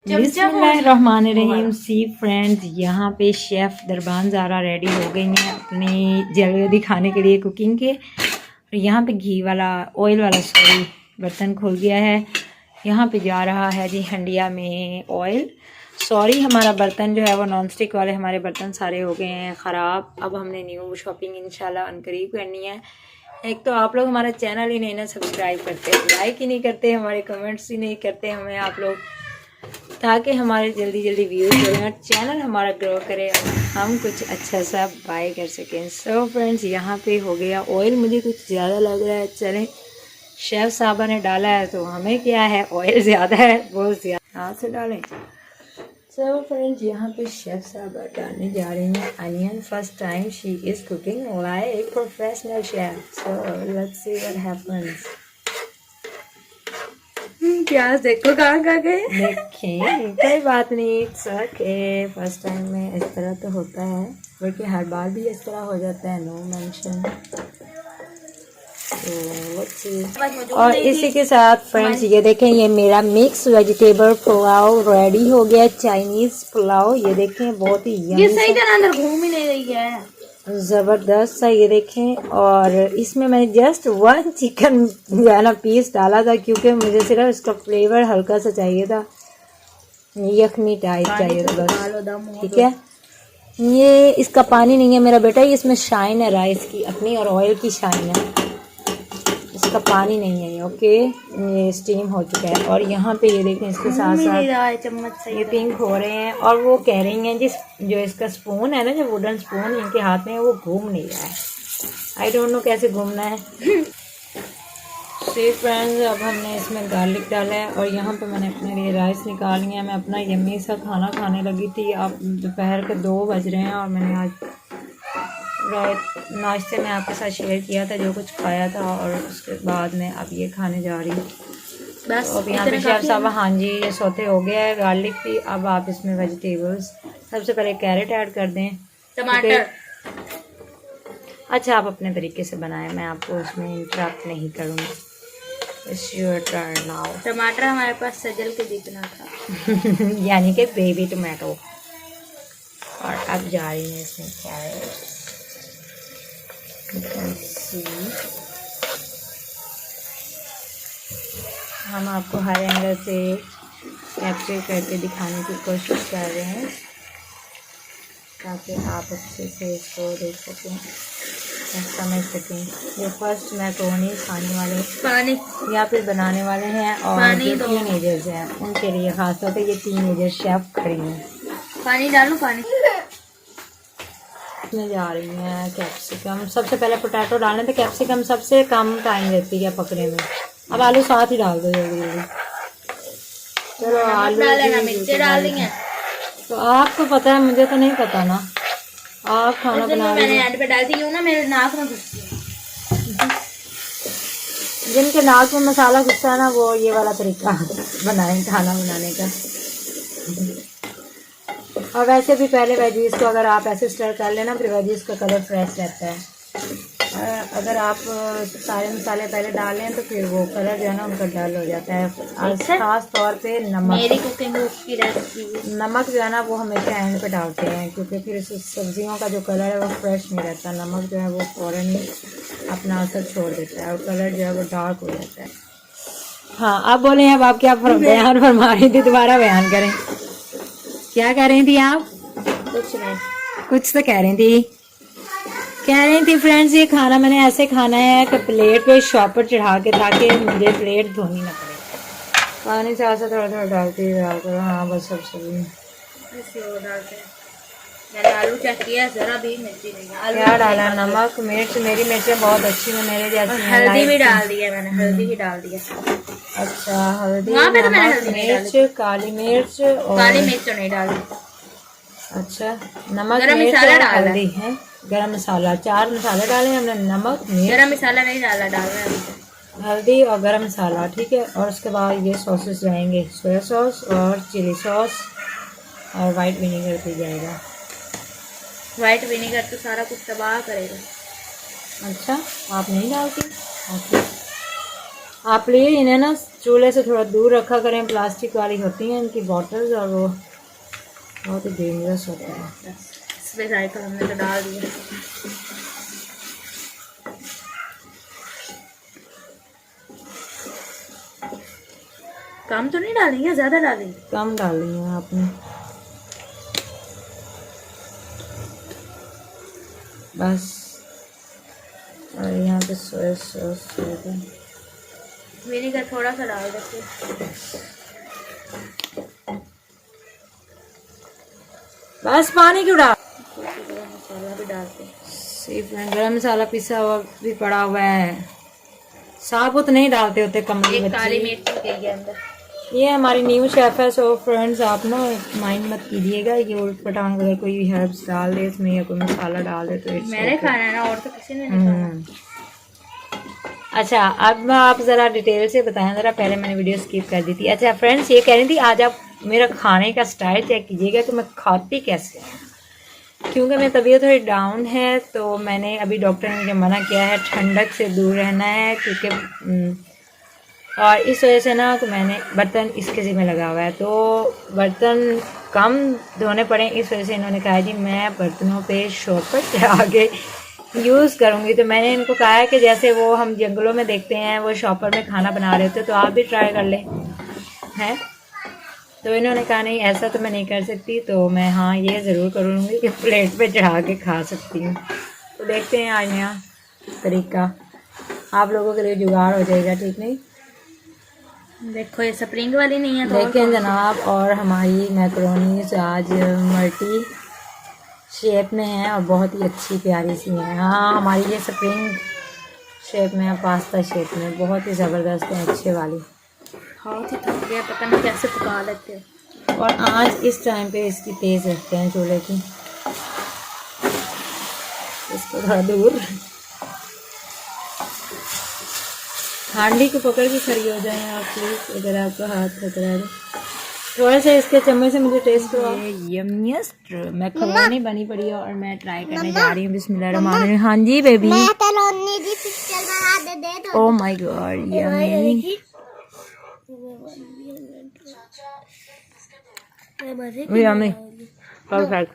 बिस्मिल्लाहिर्रहमानिर्रहीम। सी फ्रेंड्स, यहाँ पे शेफ़ दरबान ज़ारा रेडी हो गई हैं अपनी जल्दी दिखाने के लिए कुकिंग के। यहाँ पे घी वाला ऑयल वाला बर्तन खुल गया है। यहाँ पे जा रहा है जी हंडिया में ऑयल। हमारा बर्तन जो है वो नॉन स्टिक वाले हमारे बर्तन सारे हो गए हैं ख़राब। अब हमने न्यू शॉपिंग इंशाल्लाह अनकरीब करनी है। एक तो आप लोग हमारा चैनल ही नहीं ना सब्सक्राइब करते, लाइक ही नहीं करते, हमारे कमेंट्स ही नहीं करते हमें आप लोग, ताकि हमारे जल्दी जल्दी व्यूज़ हो जाए, चैनल हमारा ग्रो करे और हम कुछ अच्छा सा बाय कर सकें। सो फ्रेंड्स, यहाँ पे हो गया ऑयल, मुझे कुछ ज़्यादा लग रहा है। चलें, शेफ़ साहबा ने डाला है तो हमें क्या है, ऑयल ज़्यादा है, बहुत ज़्यादा, हाथ से डालें। सो फ्रेंड्स, यहाँ पे शेफ़ साहबा डालने जा रही हैं onion. First time she is cooking like professional chef. So let's see what happens. प्याज देखो कहाँ गए। देखें, कोई बात नहीं, ओके। फर्स्ट टाइम में इस तरह तो होता है, बल्कि हर बार भी इस तरह हो जाता है, नो मेंशन। और इसी के साथ फ्रेंड्स ये देखें, ये मेरा मिक्स वेजिटेबल पुलाव रेडी हो गया, चाइनीज पुलाव। ये देखें, बहुत ही ये सही तरह अंदर घूम ही नहीं रही है, ज़बरदस्त सा। ये देखें, और इसमें मैंने जस्ट 1 चिकन जो है ना पीस डाला था, क्योंकि मुझे सिर्फ इसका फ्लेवर हल्का सा चाहिए था, यखनी टाइप चाहिए था बस, ठीक है। ये इसका पानी नहीं है मेरा बेटा, ये इसमें शाइन है राइस की अपनी और ऑयल की शाइन है, इसका पानी नहीं है। ओके, ये स्टीम हो चुका है। और यहाँ पे ये देखें, इसके साथ साथ चम्मच से ये पिंक हो रहे हैं। और वो कह रही हैं जिस जो इसका स्पून है ना, जो वुडन स्पून इनके हाथ में है, वो घूम नहीं रहा है। आई डोंट नो कैसे घूमना है। सी फ्रेंड्स, अब हमने इसमें गार्लिक डाला है और यहाँ पे मैंने अपने लिए राइस निकाल लिया है। मैं अपना यम्मी सा खाना खाने लगी थी। अब दोपहर के 2 बज रहे हैं और मैंने आज नाश्ते में आपके साथ शेयर किया था जो कुछ खाया था, और उसके बाद में अब ये खाने जा रही हूँ बस। अब यहाँ पे शेफ साहब, हाँ जी, ये सोते हो गया है गार्लिक भी। अब आप इसमें वेजिटेबल्स, सबसे पहले कैरेट ऐड कर दें, टमाटर। अच्छा, आप अपने तरीके से बनाएं, मैं आपको उसमें इंटरप्ट नहीं करूँगी। It's your turn now. टमाटर हमारे पास सजल के जितना था यानी कि बेबी टमाटो। और अब जा रही है इसमें कैरेट। हम आपको हर एंगल से कैप्चर करके दिखाने की कोशिश कर रहे हैं, ताकि आप अच्छे से इसको देख सकें, समझ सकें। ये फर्स्ट मैक्रोनी खाने वाले पानी या फिर बनाने वाले हैं, और जो टीनेजर्स हैं उनके लिए खास तौर पे ये टीनेजर शेफ खड़ी हैं। पानी डालूं? पानी में जा रही हैं कैप्सिकम। सबसे पहले पोटैटो डालने थे, कैप्सिकम सबसे कम टाइम लेती है पकने में। अब आलू साथ ही डाल दो जल्दी जल्दी। चलो, आलू मिर्ची डाल देंगे। तो आपको पता है, मुझे तो नहीं पता ना, आप खाना बना रही मैंने एंड पे डालती हूँ ना, मेरे नाक में घुसती है। जिनके नाक में मसाला घुसता है ना, वो ये वाला तरीका बनाएं खाना बनाने का। और वैसे भी पहले वेजीज को अगर आप ऐसे स्टर कर लेना, फिर वेजीज का कलर फ्रेश रहता है। अगर आप सारे मसाले पहले डाल लें तो फिर वो कलर जो है ना उनका डल हो जाता है। खास तौर पे नमक, मेरी कुकिंग की रेसिपी, नमक जो है ना वो हमेशा एंड पे डालते हैं, क्योंकि फिर सब्जियों का जो कलर है वो फ्रेश नहीं रहता। नमक जो है वो फ़ौरन ही अपना असर छोड़ देता है और कलर जो है वो डार्क हो जाता है। हाँ, आप बोले, अब आप क्या बयान फरमा रही थी, दोबारा बयान करें। क्या कह रही थी आप? कुछ नहीं, कुछ तो कह रही थी फ्रेंड्स, ये खाना मैंने ऐसे खाना है कि प्लेट पे शॉपर चढ़ा के, ताकि मुझे प्लेट धोनी ना पड़े। पानी से ऐसा थोड़ा थोड़ा डालती करो। हाँ बस, सब सही। मैंने आलू चेक किया, जरा भी मिर्ची नहीं है। क्या डाला? नमक, मिर्च। मेरी मिर्चें बहुत अच्छी हैं, मेरे जैसी हैं। हल्दी भी डाल दी है मैंने, हल्दी भी डाल दी है। अच्छा, हल्दी, नमक, मिर्च, काली मिर्च और काली मिर्च तो नहीं डाली। अच्छा, नमक, गरम मिर्च मसाला और डाला हल्दी है। गरम मसाला, 4 मसाले डाले हमने, नमक, मिर्च, गरम मसाला नहीं डाला, डाल रहे हैं हल्दी और गरम मसाला, ठीक है। और उसके बाद ये सॉसेस जाएंगे, सोया सॉस और चिली सॉस, और वाइट विनेगर भी जाएगा। वाइट विनेगर तो सारा कुछ तबाह करेगा। अच्छा, आप नहीं डालती? ओके, आप लिए इन्हें ना चूल्हे से थोड़ा दूर रखा करें, प्लास्टिक वाली होती हैं इनकी बॉटल्स और वो बहुत ही डेंजरस होता है। इसमें जायका हमने तो डाल दिया। कम तो नहीं डालेंगे, ज्यादा डालेंगे? कम डाली है आपने, बस। और यहाँ पे सोया सॉस होगा, विनेगर थोड़ा सा डाल देते। बस पानी क्यों डाल। गरम मसाला भी डालते हैं। सी फ्रेंड, गरम मसाला पिसा हुआ भी पड़ा हुआ है, साबुत नहीं डालते होते कमली एक काली बच्ची। मिर्च भी गई है अंदर। ये हमारी न्यू शेफ है, सो फ्रेंड्स आप ना माइंड मत कीजिएगा ये उल्ट पटांग वगैरह कोई हर्ब्स डाल दे इसमें या कोई मसाला डाल दे तो मैंने खाना है ना, और तो किसी ने नहीं खाना। अच्छा, अब आप ज़रा डिटेल से बताएं ज़रा, पहले मैंने वीडियो स्किप कर दी थी। अच्छा फ्रेंड्स, ये कह रही थी आज आप मेरा खाने का स्टाइल चेक कीजिएगा कि मैं खाती कैसे हूँ, क्योंकि मेरी तबीयत थोड़ी डाउन है तो मैंने अभी डॉक्टर ने मुझे मना किया है ठंडक से दूर रहना है, क्योंकि और इस वजह से ना तो मैंने बर्तन इसके ज़िम्मे लगा हुआ है, तो बर्तन कम धोने पड़े, इस वजह से इन्होंने कहा जी मैं बर्तनों पे शॉपर चढ़ा के यूज़ करूँगी। तो मैंने इनको कहा है कि जैसे वो हम जंगलों में देखते हैं वो शॉपर में खाना बना रहे होते तो आप भी ट्राई कर लें, हैं। तो इन्होंने कहा नहीं ऐसा तो मैं नहीं कर सकती, तो मैं हाँ ये ज़रूर करूँगी कि प्लेट पे चढ़ा के खा सकती हूँ। तो देखते हैं आज नया तरीका आप लोगों के लिए जुगाड़ हो जाएगा, ठीक नहीं। देखो ये स्प्रिंग वाली नहीं है तो और देखें कौन सी? जनाब, और हमारी मैक्रोनीज आज मल्टी शेप में है और बहुत ही अच्छी प्यारी सी है। हाँ हमारी ये स्प्रिंग शेप में है, पास्ता शेप में, बहुत ही ज़बरदस्त है, अच्छे वाली। बहुत ही थक गया, पता नहीं कैसे पका लेते हो। और आज इस टाइम पे इसकी तेज़ रखते हैं चूल्हे की, इसको थोड़ा दूर हांडी को पकड़ के खड़ी हो जाए आप प्लीज़, अगर आपका हाथ खतरा है। थोड़ा सा इसके चम्मच से मुझे टेस्ट हुआ। यम्मिएस्ट मैक्रोनी बनी पड़ी है और मैं ट्राई करने जा रही हूँ। बिस्मिल्लाहिर्रहमानिर्रहीम। हाँ जी baby, oh my God yummy, yummy, perfect.